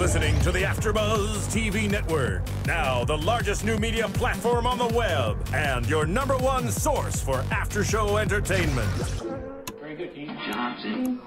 listening to the AFTERBUZZ TV network, now the largest new media platform on the web, and your #1 source for after-show entertainment. Very good, Dean Johnson.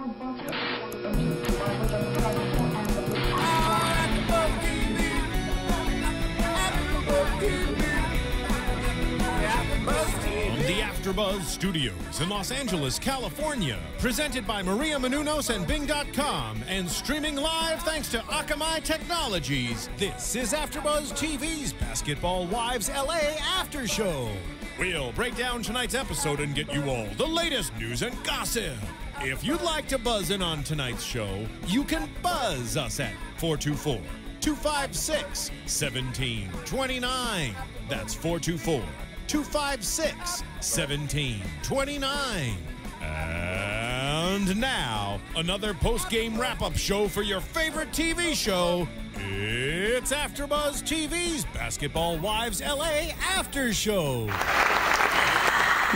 The AFTERBUZZ Studios in Los Angeles, California. Presented by Maria Menounos and Bing.com and streaming live thanks to Akamai Technologies. This is AFTERBUZZ TV's Basketball Wives LA After Show. We'll break down tonight's episode and get you all the latest news and gossip. If you'd like to buzz in on tonight's show, you can buzz us at 424-256-1729. That's 424-256-1729. And now, another post-game wrap-up show for your favorite TV show. It's AFTERBUZZ TV's Basketball Wives LA After Show.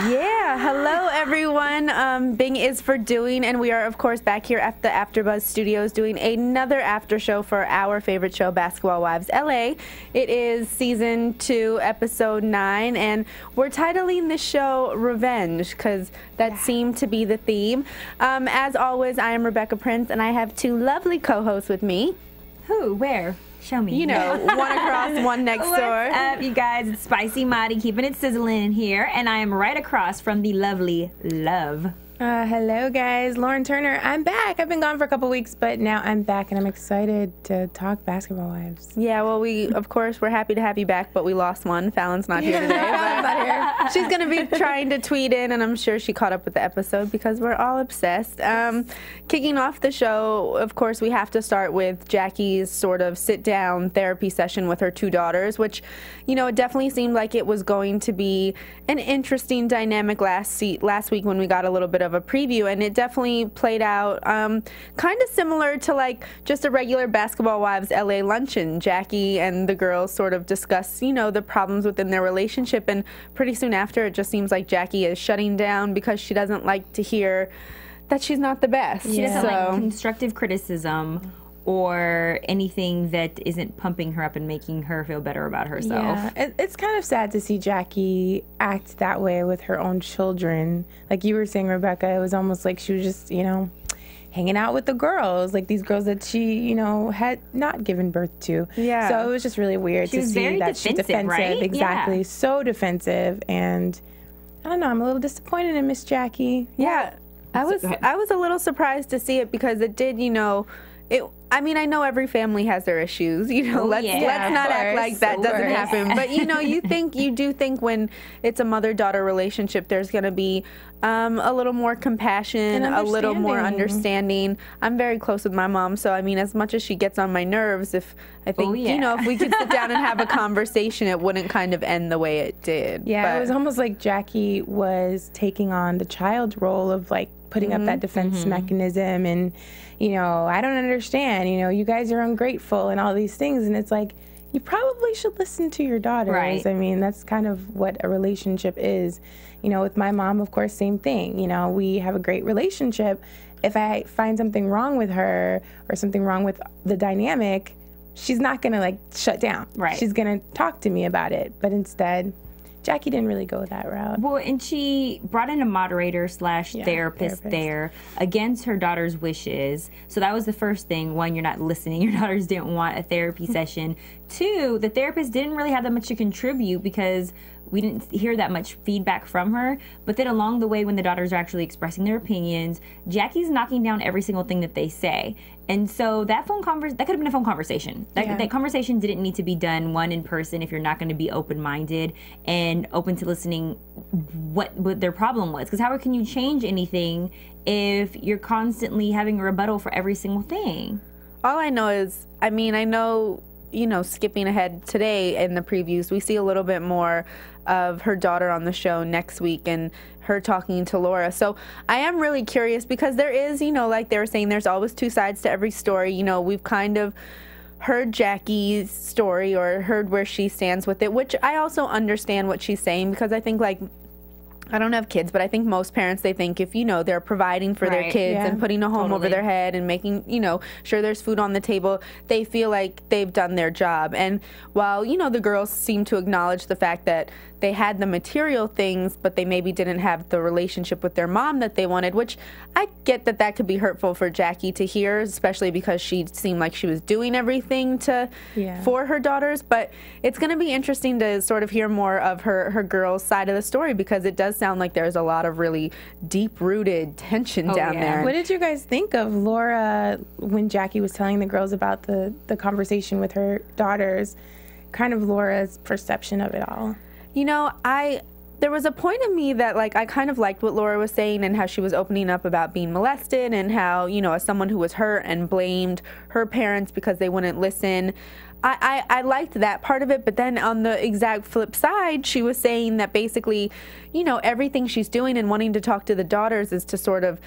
Yeah, hello everyone. Bing is for doing, and we are of course back here at the AFTERBUZZ Studios doing another after show for our favorite show, Basketball Wives LA. It is season 2, episode 9, and we're titling the show Revenge because that seemed to be the theme. As always, I am Rebecca Prince, and I have 2 lovely co-hosts with me. Who? Where? Show me. You know, one across, one next door. What's up, you guys? It's Spicy Marty, keeping it sizzling in here, and I am right across from the lovely Love. Hello, guys. Lauren Turner. I'm back. I've been gone for a couple weeks, but now I'm back, and I'm excited to talk Basketball Wives. Yeah, well, of course, we're happy to have you back, but we lost one. Fallon's not here today. But she's going to be trying to tweet in, and I'm sure she caught up with the episode because we're all obsessed. Kicking off the show, of course, we have to start with Jackie's sort of sit-down therapy session with her 2 daughters, which, you know, it definitely seemed like it was going to be an interesting dynamic last week when we got a little bit of a preview, and it definitely played out kind of similar to like just a regular Basketball Wives LA luncheon. Jackie and the girls sort of discuss, you know, the problems within their relationship, and pretty soon after it just seems like Jackie is shutting down because she doesn't like to hear that she's not the best. She doesn't like constructive criticism or anything that isn't pumping her up and making her feel better about herself. Yeah, it's kind of sad to see Jackie act that way with her own children. Like you were saying, Rebecca, it was almost like she was just, you know, hanging out with the girls, like these girls that she, you know, had not given birth to. Yeah. So it was just really weird to see that she's defensive. Right? Exactly. Yeah. So defensive, and I don't know, I'm a little disappointed in Miss Jackie. Yeah. I was a little surprised to see it because it did, you know, I mean, I know every family has their issues, you know, let's not act like that doesn't happen. But, you know, you do think when it's a mother-daughter relationship, there's going to be a little more compassion, a little more understanding. I'm very close with my mom, so, I mean, as much as she gets on my nerves, you know, if we could sit down and have a conversation, it wouldn't kind of end the way it did. Yeah, but it was almost like Jackie was taking on the child role of, like, putting up that defense mechanism, and, you know, I don't understand, you know, you guys are ungrateful and all these things, and it's like, you probably should listen to your daughters. Right. I mean, that's kind of what a relationship is. You know, with my mom, of course, same thing. You know, we have a great relationship. If I find something wrong with her or something wrong with the dynamic, she's not going to, like, shut down. Right. She's going to talk to me about it. But instead, Jackie didn't really go that route. Well, and she brought in a moderator / therapist there against her daughter's wishes. So that was the first thing. 1, you're not listening. Your daughters didn't want a therapy session. 2, the therapist didn't really have that much to contribute because we didn't hear that much feedback from her. But then along the way, when the daughters are actually expressing their opinions, Jackie's knocking down every single thing that they say. And so that that could have been a phone conversation. That conversation didn't need to be done, 1, in person, if you're not going to be open-minded and open to listening what their problem was. Because how can you change anything if you're constantly having a rebuttal for every single thing? All I know is, I mean, I know, you know, skipping ahead today in the previews, we see a little bit more of her daughter on the show next week and her talking to Laura. So I am really curious because there is, you know, like they were saying, there's always 2 sides to every story. You know, we've kind of heard Jackie's story or heard where she stands with it, which I also understand what she's saying because I think, like, I don't have kids, but I think most parents, they think if, you know, they're providing for their kids and putting a home over their head and making, you know, sure there's food on the table, they feel like they've done their job. And while, you know, the girls seem to acknowledge the fact that they had the material things, but they maybe didn't have the relationship with their mom that they wanted, which I get that that could be hurtful for Jackie to hear, especially because she seemed like she was doing everything for her daughters. But it's going to be interesting to sort of hear more of her girl's side of the story, because it does sound like there's a lot of really deep-rooted tension down there. What did you guys think of Laura when Jackie was telling the girls about the conversation with her daughters, kind of Laura's perception of it all? You know, there was a point in me that, like, I kind of liked what Laura was saying and how she was opening up about being molested and how, you know, as someone who was hurt and blamed her parents because they wouldn't listen, I liked that part of it. But then on the exact flip side, she was saying that basically, you know, everything she's doing and wanting to talk to the daughters is to sort of,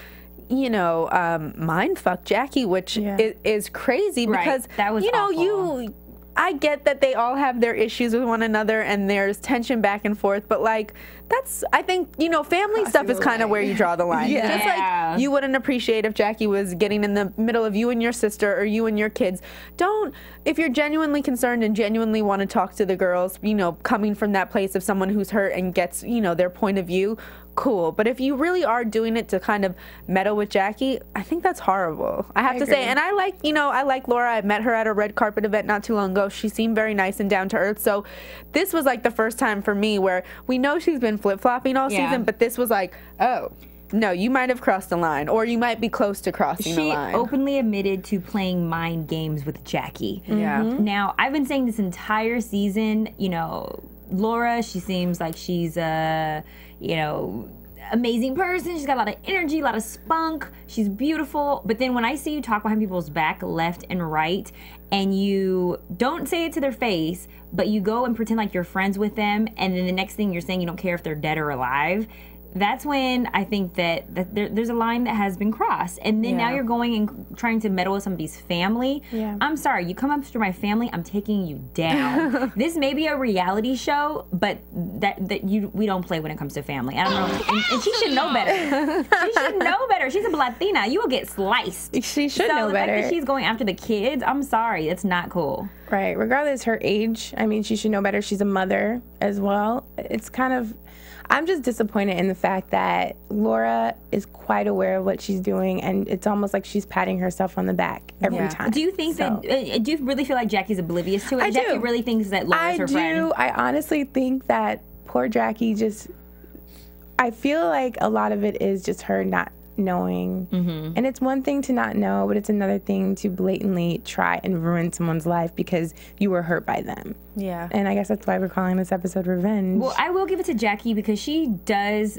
you know, mind fuck Jackie, which is crazy because, that was you know, awful. I get that they all have their issues with one another and there's tension back and forth, but like I think, you know, family stuff is kind of where you draw the line. Just like you wouldn't appreciate if Jackie was getting in the middle of you and your sister or you and your kids. If you're genuinely concerned and genuinely want to talk to the girls, you know, coming from that place of someone who's hurt and gets, you know, their point of view, cool. But if you really are doing it to kind of meddle with Jackie, I think that's horrible. I have to say. And I like Laura. I met her at a red carpet event not too long ago. She seemed very nice and down to earth. So this was like the first time for me where we know she's been flip-flopping all season, but this was like, oh, no, you might have crossed the line, or you might be close to crossing the line. She openly admitted to playing mind games with Jackie. Now, I've been saying this entire season, you know, Laura, she seems like she's you know, amazing person. She's got a lot of energy, a lot of spunk. She's beautiful. But then when I see you talk behind people's back left and right, and you don't say it to their face, but you go and pretend like you're friends with them, and then the next thing you're saying you don't care if they're dead or alive, that's when I think that there's a line that has been crossed. And then now you're going and trying to meddle with somebody's family. I'm sorry, you come after my family, I'm taking you down. This may be a reality show, but we don't play when it comes to family. I don't know, and she should know better. She should know better. She's a Latina. You will get sliced. She should know better. So the fact that she's going after the kids, I'm sorry, it's not cool. Right, regardless her age, I mean, she should know better. She's a mother as well. It's kind of, I'm just disappointed in the fact that Laura is quite aware of what she's doing, and it's almost like she's patting herself on the back every time. Do you think that, do you really feel like Jackie's oblivious to it? Jackie really thinks that Laura's her friend? I honestly think that poor Jackie just, I feel like a lot of it is just her not knowing. And it's one thing to not know, but it's another thing to blatantly try and ruin someone's life because you were hurt by them. And I guess that's why we're calling this episode Revenge. Well, I will give it to Jackie because she does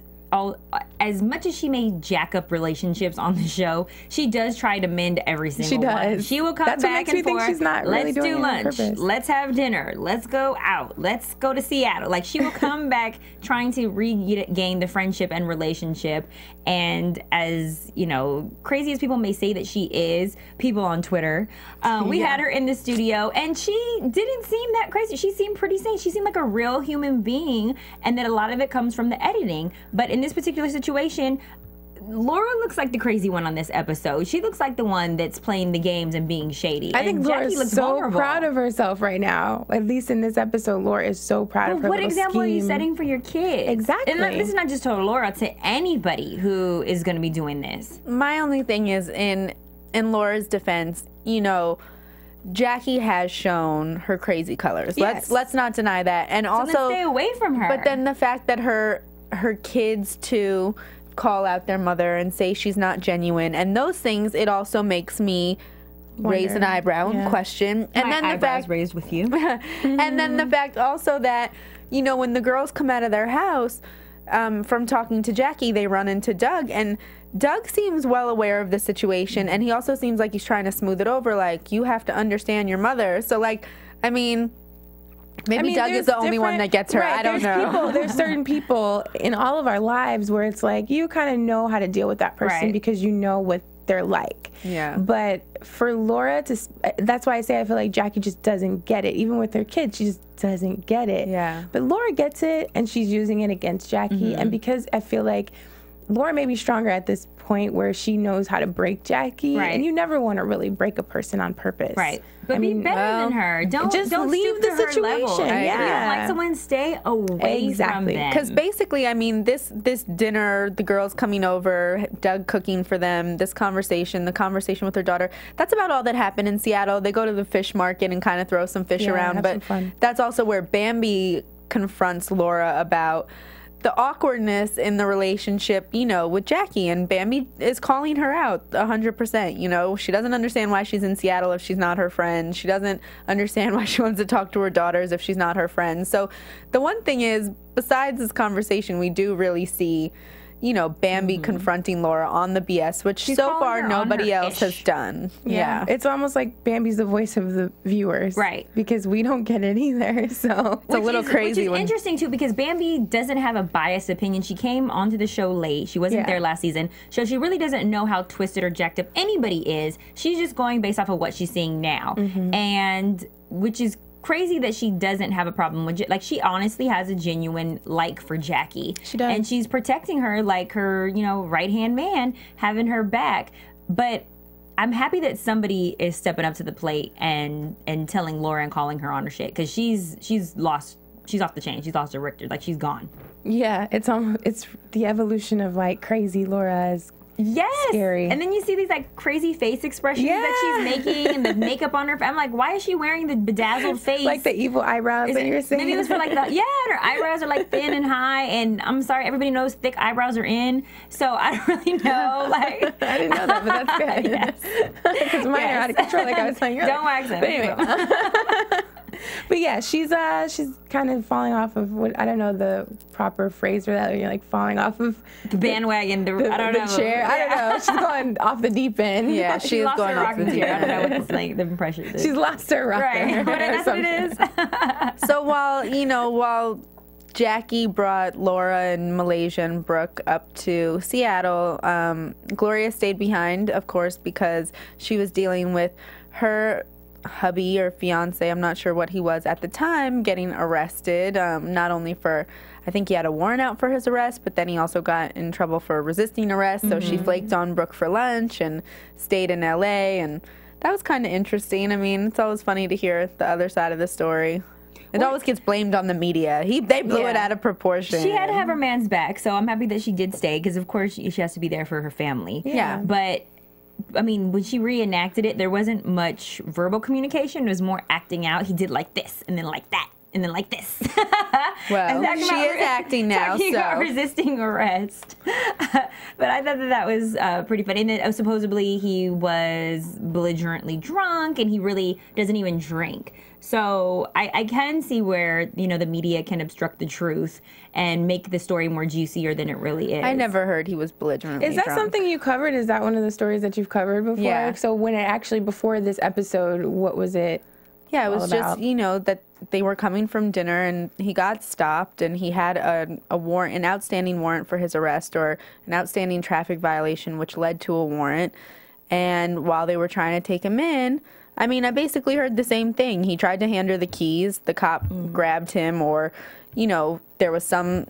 as much as she may jack up relationships on the show, she does try to mend every single one. She will come back and forth. She's not really Let's do lunch. Let's have dinner. Let's go out. Let's go to Seattle. Like, she will come back trying to regain the friendship and relationship. And as, you know, crazy as people may say that she is, people on Twitter, we had her in the studio and she didn't seem that crazy. She seemed pretty sane. She seemed like a real human being, and that a lot of it comes from the editing. But in this particular situation, Laura looks like the crazy one on this episode. She looks like the one that's playing the games and being shady. I think Laura's so proud of herself right now. At least in this episode, Laura is so proud of her What little example scheme. are you setting for your kids? Exactly. And this is not just to Laura, to anybody who is going to be doing this. My only thing is, in Laura's defense, you know, Jackie has shown her crazy colors. Yes. Let's not deny that. And also, then stay away from her. But then the fact that her kids too call out their mother and say she's not genuine, and those things, it also makes me raise an eyebrow and question. And then the fact raised with you. And then the fact also that, you know, when the girls come out of their house, from talking to Jackie, they run into Doug, and Doug seems well aware of the situation, and he also seems like he's trying to smooth it over, like, you have to understand your mother. So, like, I mean, maybe Doug is the only one that gets her. Right, I don't know. There's certain people in all of our lives where it's like you kind of know how to deal with that person because you know what they're like. Yeah. But for Laura that's why I say I feel like Jackie just doesn't get it. Even with her kids, she just doesn't get it. Yeah. But Laura gets it, and she's using it against Jackie. And because I feel like Laura may be stronger at this point where she knows how to break Jackie. Right. And you never want to really break a person on purpose. Right. But be better than her. Don't leave stoop the to her situation. level. If you don't like someone, stay away from them. Because basically, I mean, this dinner, the girls coming over, Doug cooking for them, the conversation with her daughter, that's about all that happened in Seattle. They go to the fish market and kind of throw some fish around. But that's also where Bambi confronts Laura about the awkwardness in the relationship, you know, with Jackie, and Bambi is calling her out 100%. You know, she doesn't understand why she's in Seattle if she's not her friend. She doesn't understand why she wants to talk to her daughters if she's not her friend. So the one thing is, besides this conversation, we do really see, you know, Bambi confronting Laura on the BS, which so far nobody else has done. Yeah. It's almost like Bambi's the voice of the viewers. Right. Because we don't get it either. So it's a little crazy. Which is interesting, too, because Bambi doesn't have a biased opinion. She came onto the show late. She wasn't there last season. So she really doesn't know how twisted or jacked up anybody is. She's just going based off of what she's seeing now. And which is crazy that she doesn't have a problem with it. Like, she honestly has a genuine like for Jackie. She does. And she's protecting her like her, you know, right-hand man, having her back. But I'm happy that somebody is stepping up to the plate and telling Laura and calling her on her shit, because she's off the chain. She's lost her Richter. Like, she's gone. Yeah, it's the evolution of like crazy Laura is scary. And then you see these like crazy face expressions that she's making and the makeup on her. I'm like, why is she wearing the bedazzled face? Like the evil eyebrows that you're saying. Maybe it was for like her eyebrows are like thin and high, and I'm sorry, everybody knows thick eyebrows are in. So I don't really know. Like, I didn't know that, but that's good. Because mine are out of control, like I was saying earlier. Don't wax them. But anyway. But yeah, she's kind of falling off of what, I don't know the proper phrase for that. You're like falling off of the bandwagon, the chair. I don't know. She's going off the deep end. Yeah, she's going off the deep end. I don't know what the impression is. She's lost her rocker. Right. That's what it is. So while Jackie brought Laura and Malaysia and Brooke up to Seattle, Gloria stayed behind, of course, because she was dealing with her hubby or fiance, I'm not sure what he was at the time, getting arrested, not only for, I think he had a warrant out for his arrest, but then he also got in trouble for resisting arrest. So she flaked on Brooke for lunch and stayed in LA, and that was kind of interesting. I mean, it's always funny to hear the other side of the story. It always gets blamed on the media. They blew it out of proportion. She had to have her man's back, so I'm happy that she did stay, because of course she has to be there for her family. Yeah. But I mean, when she reenacted it, there wasn't much verbal communication. It was more acting out. He did like this, and then like that, and then like this. Well, she is acting now, talking about resisting arrest. But I thought that was pretty funny. And then, supposedly he was belligerently drunk, and he really doesn't even drink. So I can see where, the media can obstruct the truth and make the story more juicier than it really is. I never heard he was belligerently drunk. Is that something you covered? Is that one of the stories that you've covered before? Yeah. So when it actually, before this episode, what was it? Yeah, it was just, that they were coming from dinner and he got stopped and he had a warrant, an outstanding warrant for his arrest, or an outstanding traffic violation, which led to a warrant. And while they were trying to take him in, I mean, I basically heard the same thing. He tried to hand her the keys. The cop grabbed him, or, there was some,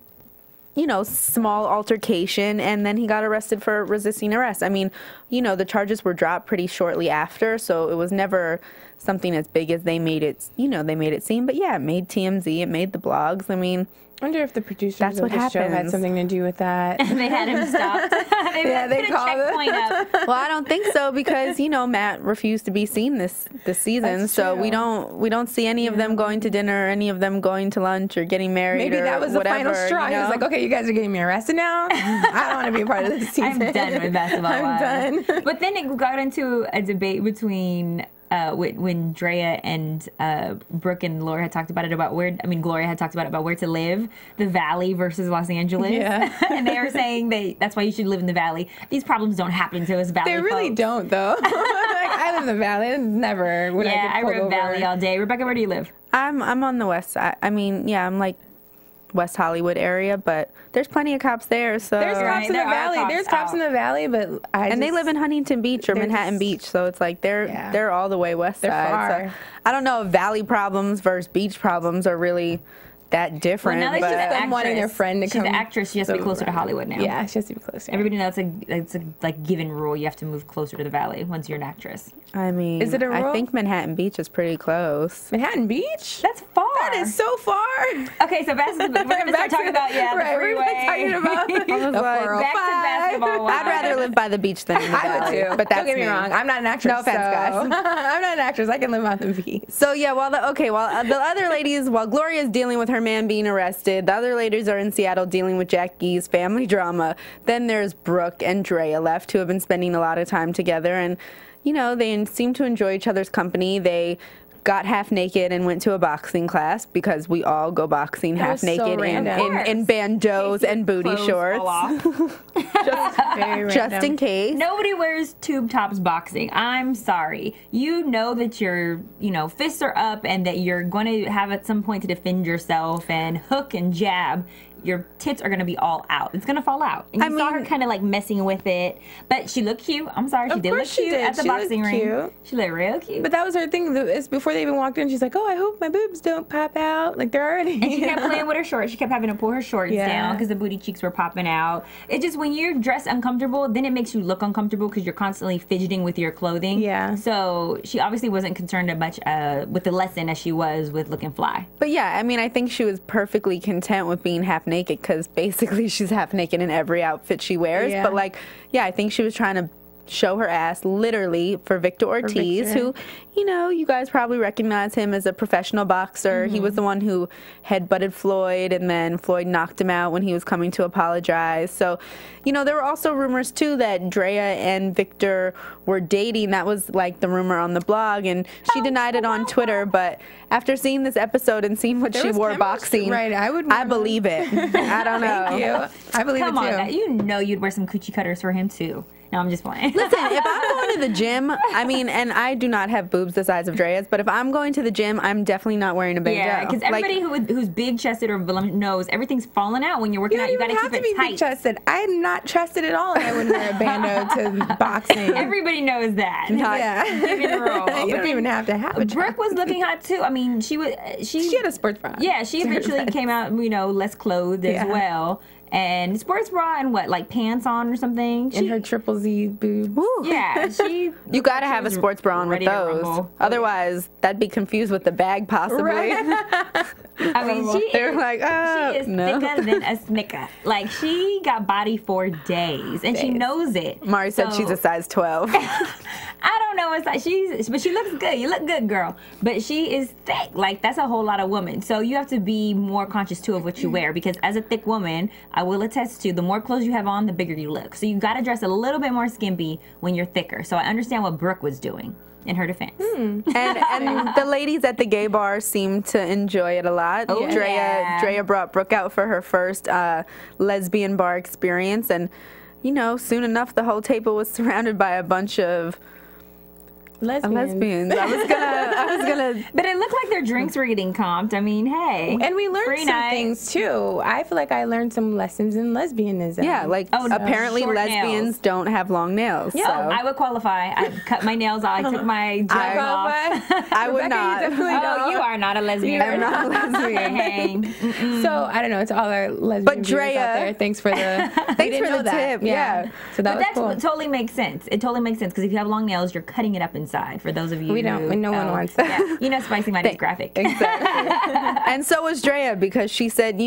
small altercation, and then he got arrested for resisting arrest. I mean, the charges were dropped pretty shortly after, so it was never something as big as they made it, they made it seem. But yeah, it made TMZ, it made the blogs. I mean, I wonder if the producers of the show had something to do with that. And they had him stopped. They called checkpoint up. Well, I don't think so, because Matt refused to be seen this season. That's so true. we don't see any of them going to dinner, any of them going to lunch or getting married. Maybe or that was whatever, the final straw. He was like, okay, you guys are getting me arrested now. I don't want to be a part of this season. I'm done with Basketball Wives. I'm done. But then it got into a debate between when Draya and Brooke and Laura had talked about it, Gloria had talked about where to live, the Valley versus Los Angeles. Yeah. And they were saying that's why you should live in the Valley. These problems don't happen to us Valley They really folks. don't, though. Like, I live in the Valley. Never would I get pulled rip over. Valley all day. Rebecca, where do you live? I'm on the west side. I mean, yeah, I'm like West Hollywood area, but there's plenty of cops there. So there's cops in the valley. There's cops in the valley, but they live in Huntington Beach or Manhattan Beach, so it's like they're all the way west side. Far. So I don't know if valley problems versus beach problems are really that different. Well, now that she's them wanting their friend to come. She's an actress. She has to be closer to Hollywood now. Yeah, she has to be closer. Everybody knows it's a like given rule. You have to move closer to the valley once you're an actress. I mean, is it a rule? I think Manhattan Beach is pretty close. Manhattan Beach? That's far. That is so far. Okay, so we're going to start talking about the freeway. Talking about back to Basketball Wives. I'd rather live by the beach than in the I would valley, too. but that's Don't get me wrong. I'm not an actress. No offense, guys. I'm not an actress. I can live on the beach. So yeah, while the other ladies, while Gloria's dealing with her man being arrested, the other ladies are in Seattle dealing with Jackie's family drama. Then there's Brooke and Draya left, who have been spending a lot of time together, and you know, they seem to enjoy each other's company. They got half naked and went to a boxing class because we all go boxing half naked in bandeaus and booty shorts. Just in case. Nobody wears tube tops boxing. I'm sorry. You know that your fists are up and that you're going to have at some point to defend yourself and hook and jab. Your tits are going to be all out. It's going to fall out. And you saw her kind of like messing with it. But she looked cute. I'm sorry. She did look cute at the boxing ring. She looked real cute. But that was her thing. It's before they even walked in, she's like, oh, I hope my boobs don't pop out. Like, they're already. And she kept playing with her shorts. She kept having to pull her shorts down because the booty cheeks were popping out. It's just when you're dressed uncomfortable, then it makes you look uncomfortable because you're constantly fidgeting with your clothing. Yeah. So she obviously wasn't concerned as much with the lesson as she was with looking fly. But yeah, I mean, I think she was perfectly content with being half naked because basically she's half naked in every outfit she wears. But like, yeah, I think she was trying to show her ass literally for Victor Ortiz, who, you know, you guys probably recognize him as a professional boxer. He was the one who headbutted Floyd, and then Floyd knocked him out when he was coming to apologize. So, you know, there were also rumors too that Draya and Victor were dating. That was like the rumor on the blog, and she denied it on Twitter. But after seeing this episode and seeing what she wore boxing, I believe it. I don't know. Thank you. I believe it too. Come on, you know you'd wear some coochie cutters for him too. No, I'm just playing. Listen, if I'm going to the gym, I mean, and I do not have boobs the size of Draya's, but if I'm going to the gym, I'm definitely not wearing a bandeau. Yeah, because everybody who's big-chested or knows everything falling out when you're working out. You got to keep it tight. Big-chested. I'm not chested at all, and I wouldn't wear a bandeau to boxing. Everybody knows that. Give it a roll. You don't even have to have a Brooke was looking hot too. I mean, she had a sports bra. Yeah, she eventually came out, less clothed as well. And sports bra and what, like pants on or something? And her triple Z boobs. Yeah, you got to have a sports bra on with those. Otherwise, that'd be confused with the bag, possibly. Right. I mean, they're like, she is thicker than a snicker. Like, she got body for days, and she knows it. Mari said she's a size 12. I don't know. It's like but she looks good. You look good, girl. But she is thick. Like, that's a whole lot of woman. So you have to be more conscious too of what you wear, because as a thick woman, I will attest to, the more clothes you have on, the bigger you look. So you got to dress a little bit more skimpy when you're thicker. So I understand what Brooke was doing in her defense. And the ladies at the gay bar seemed to enjoy it a lot. Oh, Draya brought Brooke out for her first lesbian bar experience, and soon enough the whole table was surrounded by a bunch of lesbians. I was gonna But it looked like their drinks were getting comped. I mean, hey. And we learned some things too. I feel like I learned some lessons in lesbianism. Yeah, like apparently lesbians don't have long nails. Yeah, so. I would qualify. I cut my nails off. I took my gel off. I would not. You are not a lesbian. I'm not a lesbian. So I don't know. It's all our lesbian viewers out there. Thanks for the tip. Yeah. So that cool. Totally makes sense. It totally makes sense, because if you have long nails, you're cutting it up inside. For those of you no one wants that. Yeah. Spicy Money's graphic. Exactly. And so was Draya, because she said,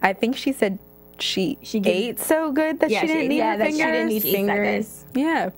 I think she said she ate so good that she didn't need fingers. She didn't need fingers. Yeah.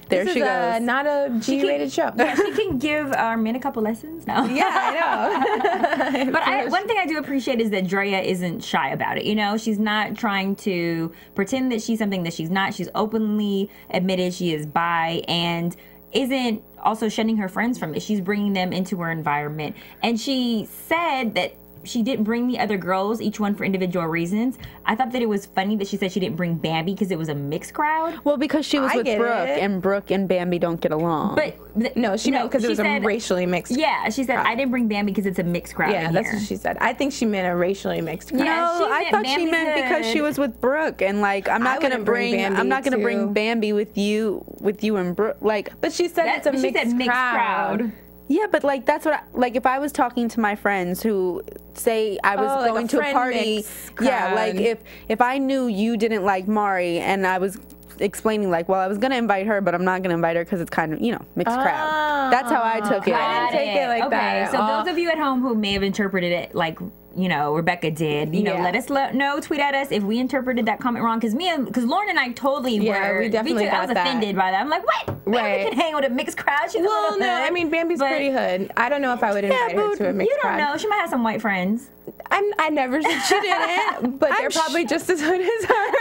There she goes. Not a G-rated show. Yeah, she can give our men a couple lessons now. Yeah, I know. But one thing I do appreciate is that Draya isn't shy about it. She's not trying to pretend that she's something that she's not. She's openly admitted she is bi, and isn't also shunning her friends from it. She's bringing them into her environment. And she said that she didn't bring the other girls, each one for individual reasons. I thought that it was funny that she said she didn't bring Bambi because it was a mixed crowd. Well, because she was with Brooke, and Brooke and Bambi don't get along. But no, she meant because it was a racially mixed crowd. Yeah, she said, I didn't bring Bambi because it's a mixed crowd. Yeah, that's what she said. I think she meant a racially mixed crowd. No, I thought she meant because she was with Brooke, and like I'm not gonna bring Bambi with you and Brooke. Like, but she said it's a mixed crowd. Yeah, but like that's what like if I was talking to my friends who say I was going to a party, yeah, like if I knew you didn't like Mari and I was explaining like, well, I was gonna invite her, but I'm not gonna invite her because it's kind of mixed crowd. That's how I took it. I didn't take it like that. So those of you at home who may have interpreted it like Rebecca did, let us know, tweet at us if we interpreted that comment wrong, because Lauren and I totally were. We definitely I was offended by that. I'm like, what? Bambi can hang with a mixed crowd? She's no, I mean, Bambi's pretty hood. I don't know if I would invite her to a mixed crowd. You don't know. She might have some white friends. I never said she didn't, but they're probably just as hood as her.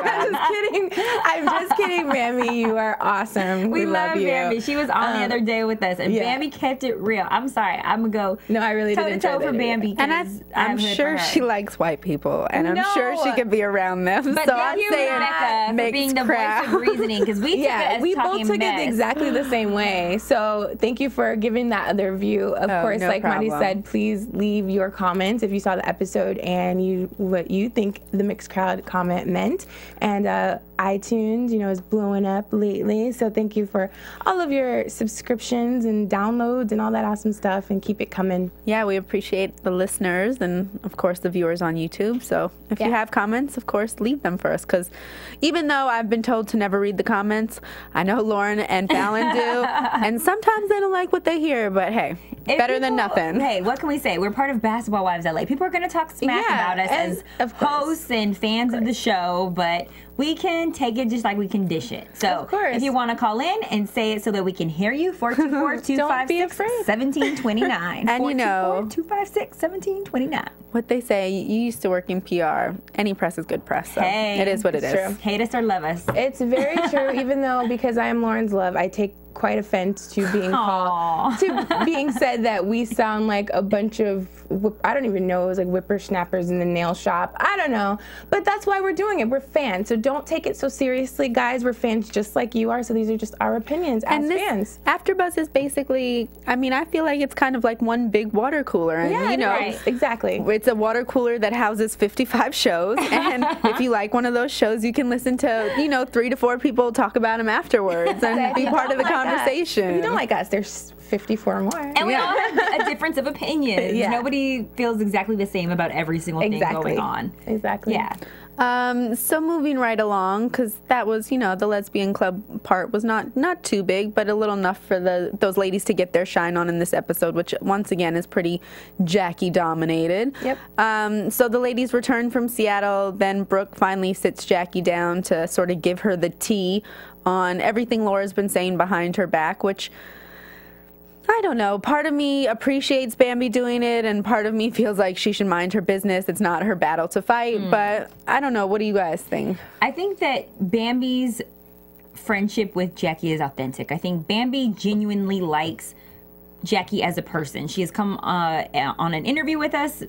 I'm just kidding. I'm just kidding, Bambi. You are awesome. We love you. Bambi. She was on the other day with us, and Bambi kept it real. I'm sorry. I'm going to go I really didn't toe for Bambi. And I'm sure she likes white people, and I'm sure she could be around them. But so I'm saying Rebecca for being the voice of reasoning, because we took it as we both took it exactly the same way. So thank you for giving that other view. Of course, like Monty said, please leave your comments if you saw the episode and what you think the mixed crowd comment meant. And iTunes, is blowing up lately. So thank you for all of your subscriptions and downloads and all that awesome stuff, and keep it coming. Yeah, we appreciate the listeners and, of course, the viewers on YouTube. So if you have comments, of course, leave them for us, because even though I've been told to never read the comments, I know Lauren and Fallon do, and sometimes they don't like what they hear, but hey, better than nothing. Hey, what can we say? We're part of Basketball Wives LA. People are going to talk smack about us as hosts and fans of the show, but we can take it just like we can dish it. So if you want to call in and say it so that we can hear you, 424-256-1729. And 424-256-1729. What they say, you used to work in PR. Any press is good press. So it is what it is. True. Hate us or love us. It's very true, even though because I am Lauren's love, I take quite offense to being being said that we sound like a bunch of, I don't even know, it was like whippersnappers in the nail shop. I don't know. But that's why we're doing it. We're fans. So don't take it so seriously, guys. We're fans just like you are. So these are just our opinions as fans. AfterBuzz is basically, I mean, I feel like it's kind of like one big water cooler. And, exactly. It's a water cooler that houses 55 shows. And if you like one of those shows, you can listen to, 3 to 4 people talk about them afterwards and be part of the conversation. If you don't like us, there's 54 more. And we all have a difference of opinions. Nobody feels exactly the same about every single thing going on. Exactly. Yeah. So moving right along, because that was, the lesbian club part was not too big, but a little enough for those ladies to get their shine on in this episode, which once again is pretty Jackie dominated. Yep. So the ladies return from Seattle. Then Brooke finally sits Jackie down to sort of give her the tea on everything Laura's been saying behind her back, which I don't know. Part of me appreciates Bambi doing it, and part of me feels like she should mind her business. It's not her battle to fight, but I don't know. What do you guys think? I think that Bambi's friendship with Jackie is authentic. I think Bambi genuinely likes Jackie as a person. She has come on an interview with us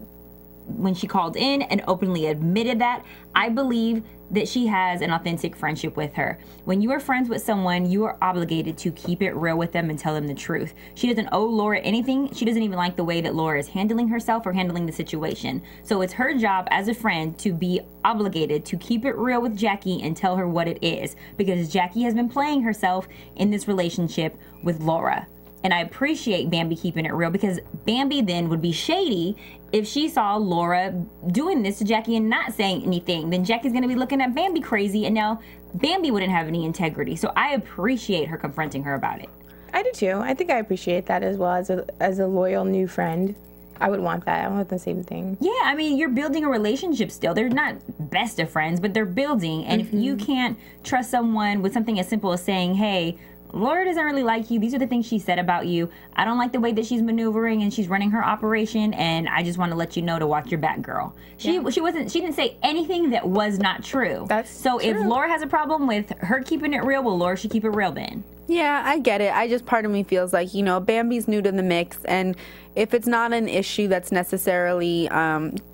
when she called in and openly admitted that. I believe that she has an authentic friendship with her. When you are friends with someone, you are obligated to keep it real with them and tell them the truth. She doesn't owe Laura anything. She doesn't even like the way that Laura is handling herself or handling the situation. So it's her job as a friend to be obligated to keep it real with Jackie and tell her what it is, because Jackie has been playing herself in this relationship with Laura. And I appreciate Bambi keeping it real, because Bambi then would be shady if she saw Laura doing this to Jackie and not saying anything. Then Jackie's going to be looking at Bambi crazy, and now Bambi wouldn't have any integrity. So I appreciate her confronting her about it. I do too. I think I appreciate that as well as a loyal new friend. I would want that. I want the same thing. Yeah, I mean, you're building a relationship still. They're not best of friends, but they're building. And if you can't trust someone with something as simple as saying, hey, Laura doesn't really like you. These are the things she said about you. I don't like the way that she's maneuvering and she's running her operation, and I just want to let you know to watch your back, girl. She didn't say anything that was not true. That's so true. If Laura has a problem with her keeping it real, well, Laura should keep it real then. Yeah, I get it. I just, part of me feels like, you know, Bambi's new to the mix, and if it's not an issue that's necessarily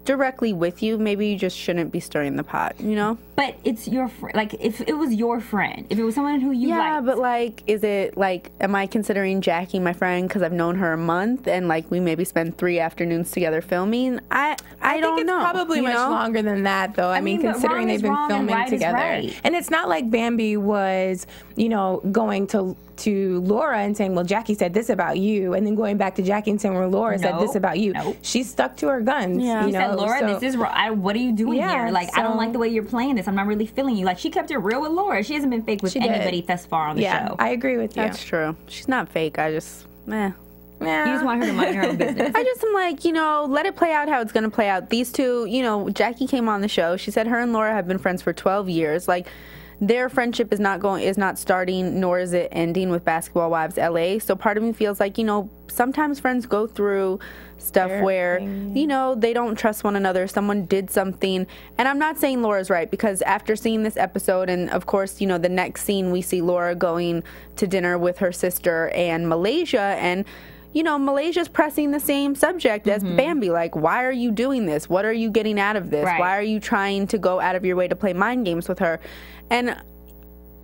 directly with you, maybe you just shouldn't be stirring the pot, you know? But it's your like, if it was your friend, if it was someone who you Yeah, liked. but like, is it like, am I considering Jackie my friend because I've known her a month and like we maybe spend 3 afternoons together filming? I don't think know. it's probably much longer than that, though. I mean, but considering wrong they've is been wrong and filming right is together. right. And it's not like Bambi was, you know, going to Laura and saying, well, Jackie said this about you, and then going back to Jackie and saying, well, Laura said this about you. Nope. She stuck to her guns. Yeah. You She said, know, Laura, so, this is wrong. What are you doing Yeah, here? Like, I don't like the way you're playing this. I'm not really feeling you. Like, she kept it real with Laura. She hasn't been fake with anybody thus far on the show. I agree with you. That's true. She's not fake. I just, Yeah. You just want her to mind her own business. I just am like, you know, let it play out how it's going to play out. These two, you know, Jackie came on the show. She said her and Laura have been friends for 12 years. Like, their friendship is not starting, nor is it ending with Basketball Wives LA. So part of me feels like, you know, sometimes friends go through stuff where, you know, they don't trust one another. Someone did something. And I'm not saying Laura's right, because after seeing this episode, and of course, you know, the next scene we see Laura going to dinner with her sister and Malaysia, and you know, Malaysia's pressing the same subject as Bambi. Like, why are you doing this? What are you getting out of this? Right. Why are you trying to go out of your way to play mind games with her? And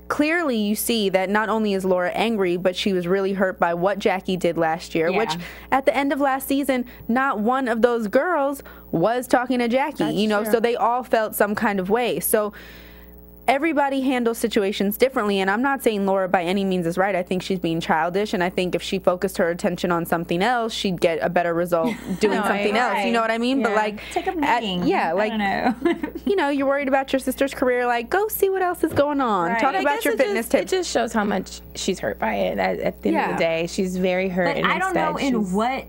clearly you see that not only is Laura angry, but she was really hurt by what Jackie did last year, which at the end of last season, not one of those girls was talking to Jackie, you know, so they all felt some kind of way. So everybody handles situations differently, and I'm not saying Laura by any means is right. I think she's being childish, and I think if she focused her attention on something else, she'd get a better result doing something else. You know what I mean? But like, take up knitting. like, I don't know. you know, you're worried about your sister's career. Like, go see what else is going on. Talk about your fitness tips. It just shows how much she's hurt by it. At the end of the day, she's very hurt. But and I don't know in what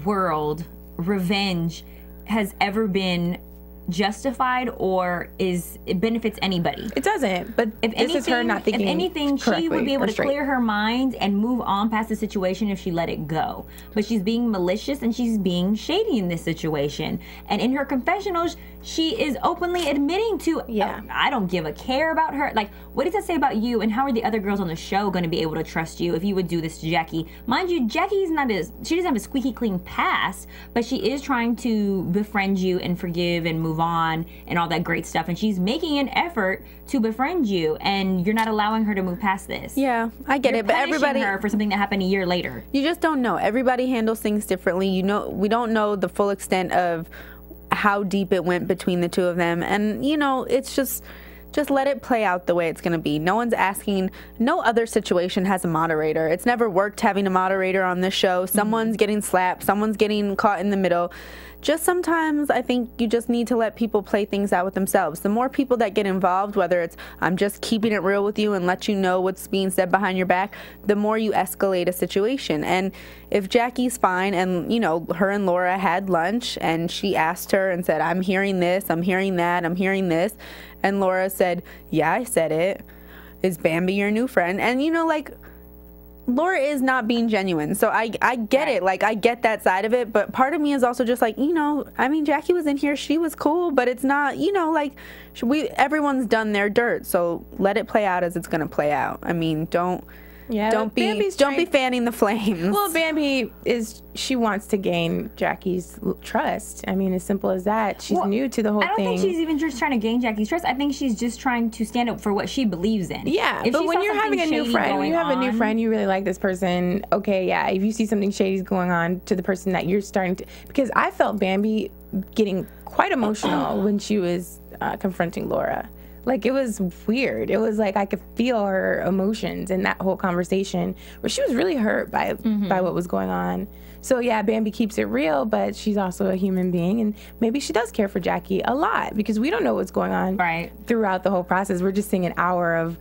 world revenge has ever been justified or it benefits anybody. It doesn't, but if this is her not thinking. If anything, she would be able to clear her mind and move on past the situation if she let it go. But she's being malicious and she's being shady in this situation. And in her confessionals, she is openly admitting to, I don't give a care about her. Like, what does that say about you? And how are the other girls on the show going to be able to trust you if you would do this to Jackie? Mind you, Jackie's she doesn't have a squeaky clean past, but she is trying to befriend you and forgive and move on and all that great stuff, and she's making an effort to befriend you, and you're not allowing her to move past this. Yeah, I get it, but everybody her for something that happened a year later. You just don't know. Everybody handles things differently. You know, we don't know the full extent of how deep it went between the two of them, and you know, it's just let it play out the way it's going to be. No one's asking. No other situation has a moderator. It's never worked having a moderator on this show. Someone's getting slapped. Someone's getting caught in the middle. Just sometimes I think you just need to let people play things out with themselves. The more people that get involved, whether it's I'm just keeping it real with you and let you know what's being said behind your back, the more you escalate a situation. And if Jackie's fine and, you know, her and Laura had lunch and she asked her and said, I'm hearing this, I'm hearing that, I'm hearing this. And Laura said, yeah, I said it. Is Bambi your new friend? And, you know, like, Laura is not being genuine. So I get it. Like, I get that side of it. But part of me is also just like, you know, I mean, Jackie was in here. She was cool. But it's not, you know, like, everyone's done their dirt. So let it play out as it's going to play out. I mean, don't be fanning the flames. Well, Bambi she wants to gain Jackie's trust. I mean, as simple as that. She's new to the whole thing. I don't think she's even just trying to gain Jackie's trust. I think she's just trying to stand up for what she believes in. Yeah, but when you're having a new friend, you really like this person. Okay, yeah, if you see something shady going on to the person that you're starting to, because I felt Bambi getting quite emotional when she was confronting Laura. Like, it was weird. It was like I could feel her emotions in that whole conversation where she was really hurt by what was going on. So, yeah, Bambi keeps it real, but she's also a human being. And maybe she does care for Jackie a lot because we don't know what's going on throughout the whole process. We're just seeing an hours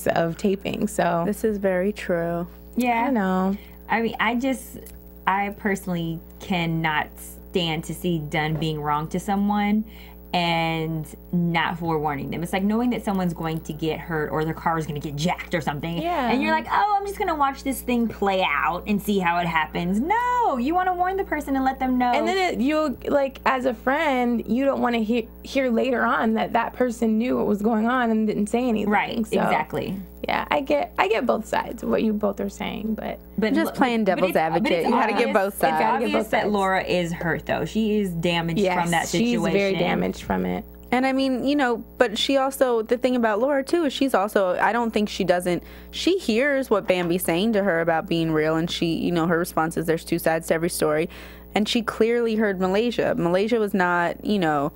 of taping. So this is very true. Yeah. I know. I mean, I personally cannot stand to see Dunn being wrong to someone. and not forewarning them. It's like knowing that someone's going to get hurt or their car is going to get jacked or something. Yeah. And you're like, oh, I'm just going to watch this thing play out and see how it happens. No, you want to warn the person and let them know. And then you'll, like, as a friend, you don't want to hear later on that person knew what was going on and didn't say anything. Right, so, exactly. Yeah, I get both sides of what you both are saying, but just playing devil's advocate. You gotta get both sides. It's obvious that Laura is hurt, though. She is damaged from that situation. She's very damaged from it. And I mean, you know, but she also, the thing about Laura too is she's also, I don't think she hears what Bambi's saying to her about being real, and she, you know, her response is there's two sides to every story. And she clearly heard Malaysia. Malaysia was not, you know,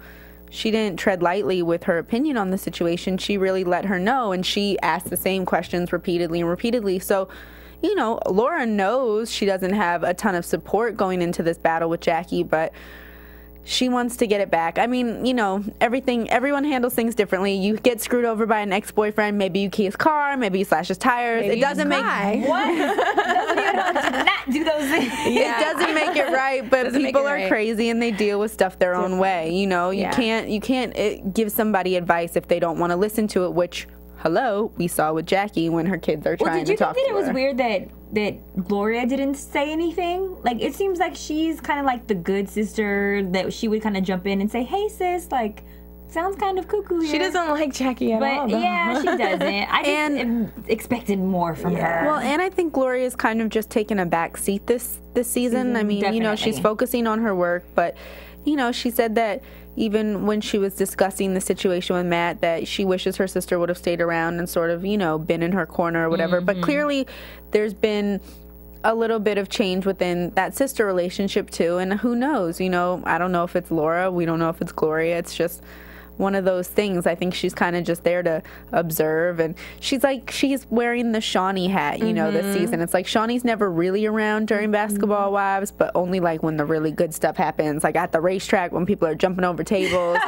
she didn't tread lightly with her opinion on the situation. She really let her know, and she asked the same questions repeatedly and repeatedly. So, you know, Laura knows she doesn't have a ton of support going into this battle with Jackie, but she wants to get it back. I mean, you know, everyone handles things differently. You get screwed over by an ex-boyfriend, maybe you key his car, maybe you slash his tires. Maybe it doesn't make what? Not do those things. It doesn't make it right, but people are crazy and they deal with stuff their own way. You know, you can't give somebody advice if they don't want to listen to it, which, hello, we saw with Jackie when her kids are trying to talk to her. Did you think that it was weird that Gloria didn't say anything? Like, it seems like she's kind of like the good sister that she would kind of jump in and say, hey, sis, like, sounds kind of cuckoo here. She doesn't like Jackie at all. But yeah, she doesn't. I just expected more from her. Well, and I think Gloria's kind of just taken a back seat this season. I mean, Definitely. you know, she's focusing on her work, but, you know, she said that even when she was discussing the situation with Matt, that she wishes her sister would have stayed around and sort of, you know, been in her corner or whatever. But clearly there's been a little bit of change within that sister relationship too. And who knows, you know, I don't know if it's Laura. We don't know if it's Gloria. It's just one of those things. I think she's kind of just there to observe, and she's wearing the Shawnee hat, you know, this season. It's like Shawnee's never really around during Basketball Wives, but only like when the really good stuff happens, like at the racetrack when people are jumping over tables,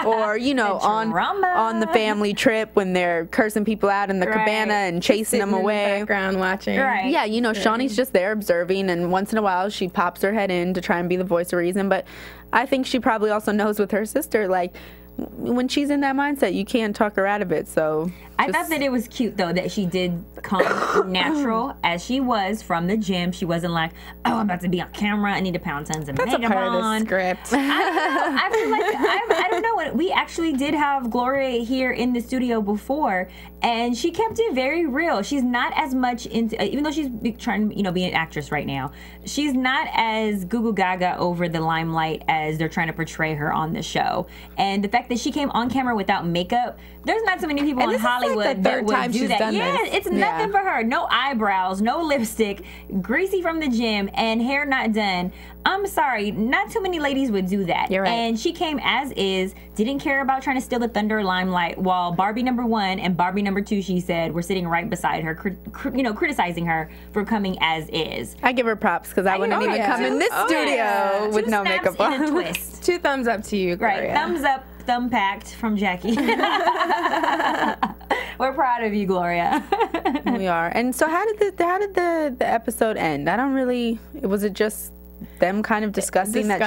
or, you know, on the family trip when they're cursing people out in the cabana and chasing them away. In the background watching. Right. Yeah, you know, Shawnee's just there observing, and once in a while she pops her head in to try and be the voice of reason. But I think she probably also knows with her sister, like, when she's in that mindset, you can't talk her out of it. So I thought that it was cute, though, that she did come natural as she was from the gym. She wasn't like, oh, I'm about to be on camera. I need to pound tons of makeup on. That's a part of the script. I feel like, I don't know. We actually did have Gloria here in the studio before, and she kept it very real. She's not as much into, even though she's trying to, you know, be an actress right now, she's not as goo goo gaga over the limelight as they're trying to portray her on the show. And the fact that she came on camera without makeup, there's not so many people in Hollywood that would do that. Yeah, it's nothing for her. No eyebrows, no lipstick, greasy from the gym, and hair not done. I'm sorry, not too many ladies would do that. You're right. And she came as is, didn't care about trying to steal the thunder or limelight, while Barbie #1 and Barbie #2, she said, were sitting right beside her, you know, criticizing her for coming as is. I give her props, because I wouldn't even come in this studio with no makeup on. And a twist. 2 thumbs up to you, Gloria. Right, thumbs up, thumb packed from Jackie. We're proud of you, Gloria. We are. And so how did the episode end? I don't really, was it just them kind of discussing that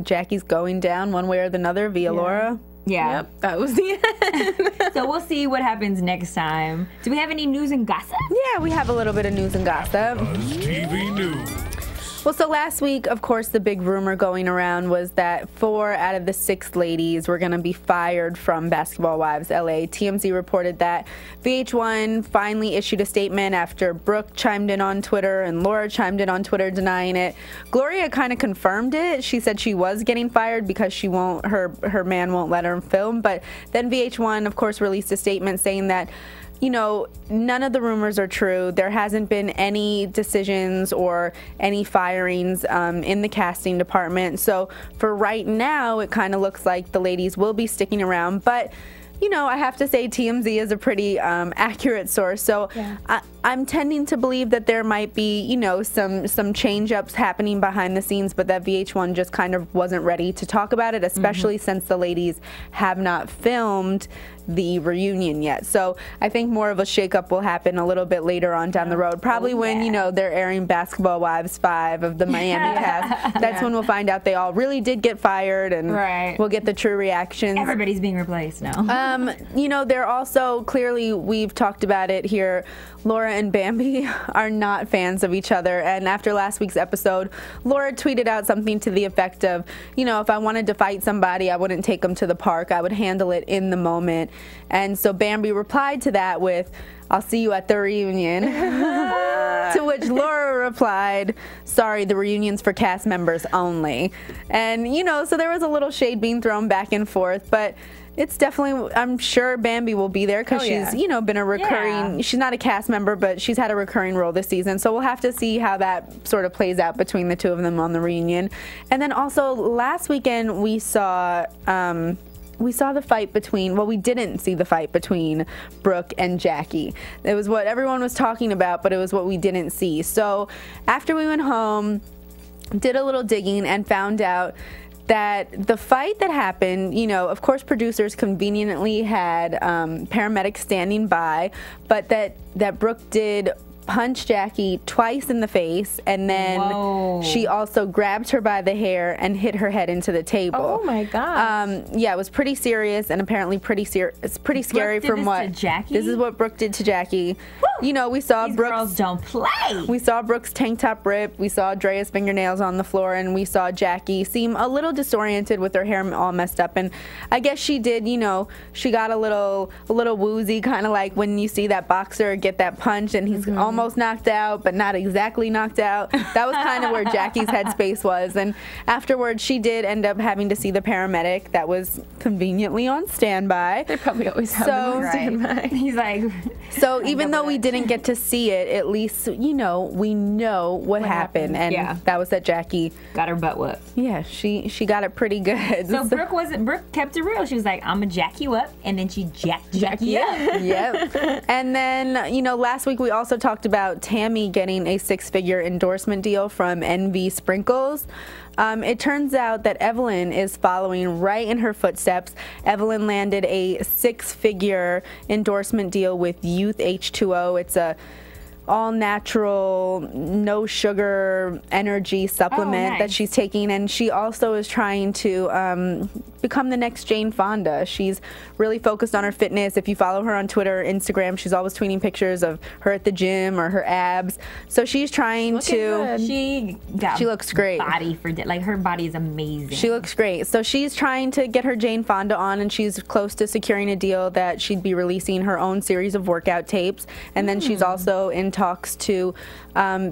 Jackie's going down one way or another via Laura? Yeah. Yep, that was the end. So we'll see what happens next time. Do we have any news and gossip? Yeah, we have a little bit of news and gossip. Buzz TV News. Well, so last week, of course, the big rumor going around was that 4 out of the 6 ladies were going to be fired from Basketball Wives LA. TMZ reported that. VH1 finally issued a statement after Brooke chimed in on Twitter and Laura chimed in on Twitter denying it. Gloria kind of confirmed it. She said she was getting fired because her man won't let her film. But then VH1, of course, released a statement saying that, you know, none of the rumors are true. There hasn't been any decisions or any firings in the casting department. So for right now, it kind of looks like the ladies will be sticking around. But, you know, I have to say TMZ is a pretty accurate source. So I'm tending to believe that there might be, you know, some change-ups happening behind the scenes, but that VH1 just kind of wasn't ready to talk about it, especially since the ladies have not filmed the reunion yet. So I think more of a shakeup will happen a little bit later on down the road. Probably when, you know, they're airing Basketball Wives 5 of the Miami cast. That's when we'll find out they all really did get fired, and we'll get the true reactions. Everybody's being replaced now. You know, they're also, clearly, we've talked about it here, Laura and Bambi are not fans of each other. And after last week's episode, Laura tweeted out something to the effect of, you know, if I wanted to fight somebody, I wouldn't take them to the park. I would handle it in the moment. And so Bambi replied to that with, I'll see you at the reunion. To which Laura replied, sorry, the reunion's for cast members only. And, you know, so there was a little shade being thrown back and forth, but it's definitely, I'm sure Bambi will be there because she's, you know, been a recurring, she's not a cast member, but she's had a recurring role this season. So we'll have to see how that sort of plays out between the two of them on the reunion. And then also last weekend we saw the fight between, well, we didn't see the fight between Brooke and Jackie. It was what everyone was talking about, but it was what we didn't see. So after we went home, did a little digging and found out that the fight that happened, you know, of course producers conveniently had paramedics standing by, but that Brooke did punch Jackie twice in the face, and then she also grabbed her by the hair and hit her head into the table. Oh my god! Yeah, it was pretty serious and apparently it's pretty scary. Brooke did from this what to Jackie? This is what Brooke did to Jackie. You know, we saw These Brooke's, girls don't play. We saw Brooke's tank top rip. We saw Draya's fingernails on the floor, and we saw Jackie seem a little disoriented with her hair all messed up. And I guess she did, you know, she got a little woozy, kind of like when you see that boxer get that punch and he's almost knocked out, but not exactly knocked out. That was kind of where Jackie's headspace was. And afterwards, she did end up having to see the paramedic that was conveniently on standby. They probably always have them on standby. He's like, so even though we didn't get to see it, at least, you know, we know what happened. And that was that Jackie got her butt whooped. Yeah, she got it pretty good. So Brooke kept it real. She was like, I'm gonna jack you up, and then she jacked Jackie up. Yep. And then, you know, last week we also talked about Tammy getting a 6-figure endorsement deal from NV Sprinkles. It turns out that Evelyn is following right in her footsteps. Evelyn landed a 6-figure endorsement deal with Youth H2O. It's a all-natural, no-sugar energy supplement that she's taking, and she also is trying to become the next Jane Fonda. She's really focused on her fitness. If you follow her on Twitter or Instagram, she's always tweeting pictures of her at the gym or her abs. So she's trying to... She looks great. Body for like, her body is amazing. She looks great. So she's trying to get her Jane Fonda on, and she's close to securing a deal that she'd be releasing her own series of workout tapes. And then she's also in talks to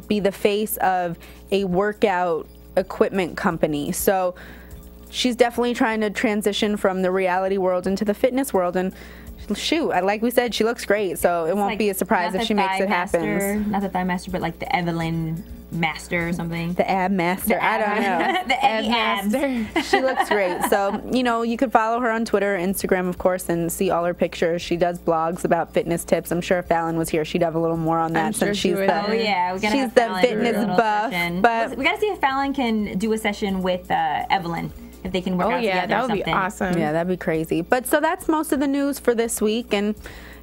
be the face of a workout equipment company. So she's definitely trying to transition from the reality world into the fitness world. And shoot, like we said, she looks great. So it won't be a surprise if she makes it happen. Not the thigh master, but like the Evelyn master or something. The ab master. I don't know. The ab master. She looks great. So, you know, you could follow her on Twitter, Instagram, of course, and see all her pictures. She does blogs about fitness tips. I'm sure if Fallon was here, she'd have a little more on that since she's the fitness buff. But we got to see if Fallon can do a session with Evelyn. If they can work out together that would be awesome. Yeah, that'd be crazy. But so that's most of the news for this week, and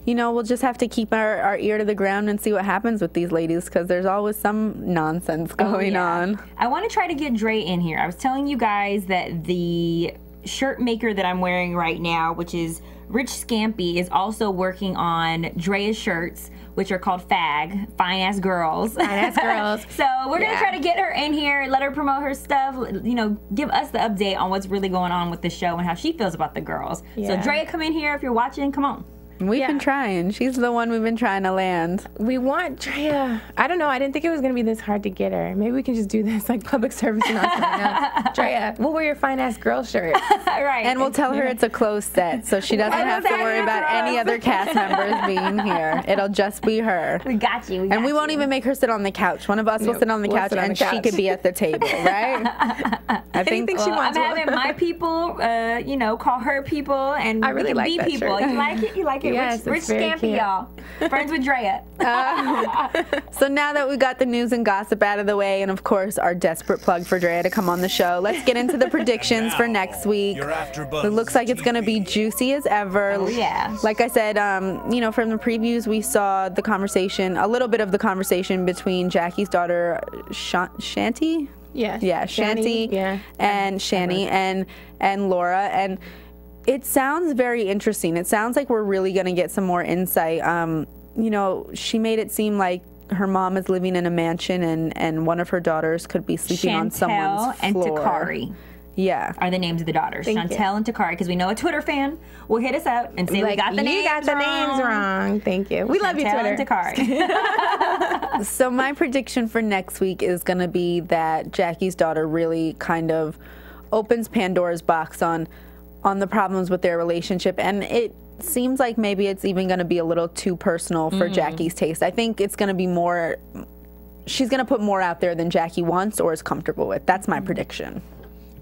you know, we'll just have to keep our ear to the ground and see what happens with these ladies, because there's always some nonsense going on. I want to try to get Dre in here. I was telling you guys that the shirt maker that I'm wearing right now, which is Rich Scampy, is also working on Draya's shirts, which are called FAG, Fine Ass Girls. Fine Ass Girls. So we're going to try to get her in here, let her promote her stuff, you know, give us the update on what's really going on with the show and how she feels about the girls. So Draya, come in here if you're watching. Come on. We've been trying. She's the one we've been trying to land. We want Draya. I don't know. I didn't think it was going to be this hard to get her. Maybe we can just do this like public service announcement now. Draya, we'll wear your Fine Ass Girl shirt. Right. And we'll tell her it's a closed set, so she doesn't have to worry about any other cast members being here. It'll just be her. We got you. And we won't even make her sit on the couch. One of us will sit on the couch, and she could be at the table, right? I think she wants. I'm having my people, you know, call her people, and I really like be that people. Shirt. You like it? You like it? Yes, Rich it's very Scampy, cute. y'all. Friends with Draya. So now that we got the news and gossip out of the way, and of course our desperate plug for Draya to come on the show, let's get into the predictions for next week. Your AfterBuzz It looks like it's going to be juicy as ever. Oh, yeah. Like I said, you know, from the previews, we saw the conversation, a little bit of the conversation between Jackie's daughter, Shanti? Yeah, Shanti and Shani and Laura. And it sounds very interesting. It sounds like we're really going to get some more insight. You know, she made it seem like her mom is living in a mansion and one of her daughters could be sleeping on someone's and floor. Takari. Yeah. Are the names of the daughters. Thank Chantel and Takari, because we know a Twitter fan will hit us out and say we got the names wrong. You got the names wrong. Thank you. We love you, Chantel Twitter. and Takari. So my prediction for next week is going to be that Jackie's daughter really kind of opens Pandora's box on the problems with their relationship, and it seems like maybe it's even going to be a little too personal for Jackie's taste. I think it's going to be more, she's going to put more out there than Jackie wants or is comfortable with. That's my prediction.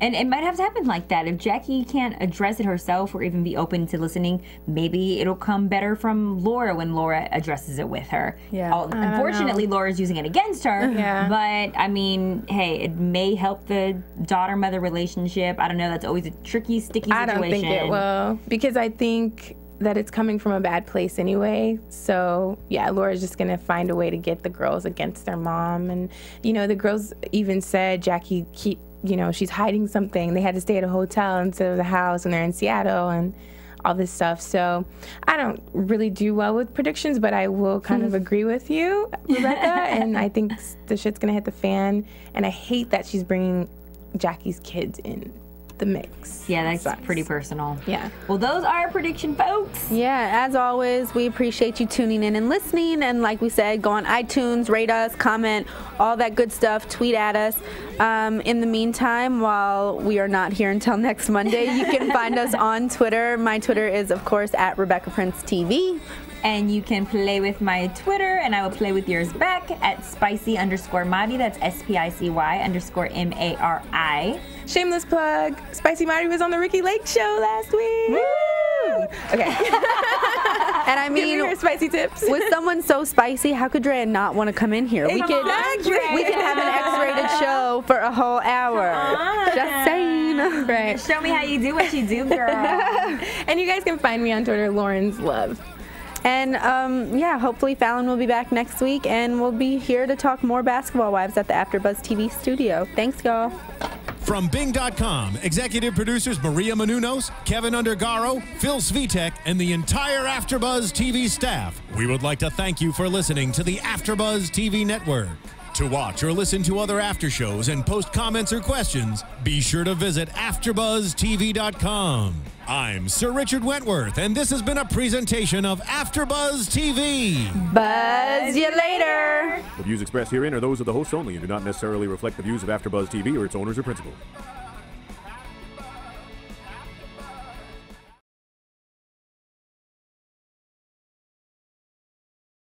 And it might have to happen like that. If Jackie can't address it herself or even be open to listening, maybe it'll come better from Laura when Laura addresses it with her. Yeah. Unfortunately, Laura's using it against her. Yeah. But, I mean, hey, it may help the daughter-mother relationship. I don't know. That's always a tricky, sticky situation. I don't think it will, because I think that it's coming from a bad place anyway. So, yeah, Laura's just going to find a way to get the girls against their mom. And, you know, the girls even said Jackie she's hiding something. They had to stay at a hotel instead of the house, and they're in Seattle and all this stuff. So I don't really do well with predictions, but I will kind of agree with you, Rebecca. And I think the shit's going to hit the fan. And I hate that she's bringing Jackie's kids in the mix. Yeah, that's pretty personal. Yeah. Well, those are our prediction, folks. Yeah, as always, we appreciate you tuning in and listening. And like we said, go on iTunes, rate us, comment, all that good stuff, tweet at us. In the meantime, while we are not here until next Monday, you can find us on Twitter. My Twitter is, of course, at Rebecca Prince TV. And you can play with my Twitter, and I will play with yours back at spicy_Mari. That's SPICY_MARI. Shameless plug. Spicy Mari was on the Ricky Lake show last week. Woo! Okay. And I Give me mean, your spicy tips. with someone so spicy, how could Draya not want to come in here? We could have an X-rated show for a whole hour. Just saying. Right. Show me how you do what you do, girl. And you guys can find me on Twitter, Lauren's Love. And yeah, hopefully Fallon will be back next week, and we'll be here to talk more Basketball Wives at the AfterBuzz TV studio. Thanks, y'all. From Bing.com, executive producers Maria Menounos, Kevin Undergaro, Phil Svitek, and the entire AfterBuzz TV staff, we would like to thank you for listening to the AfterBuzz TV network. To watch or listen to other after shows and post comments or questions, be sure to visit AfterBuzzTV.com. I'm Sir Richard Wentworth, and this has been a presentation of AfterBuzz TV. Buzz you later. The views expressed herein are those of the hosts only and do not necessarily reflect the views of AfterBuzz TV or its owners or principals.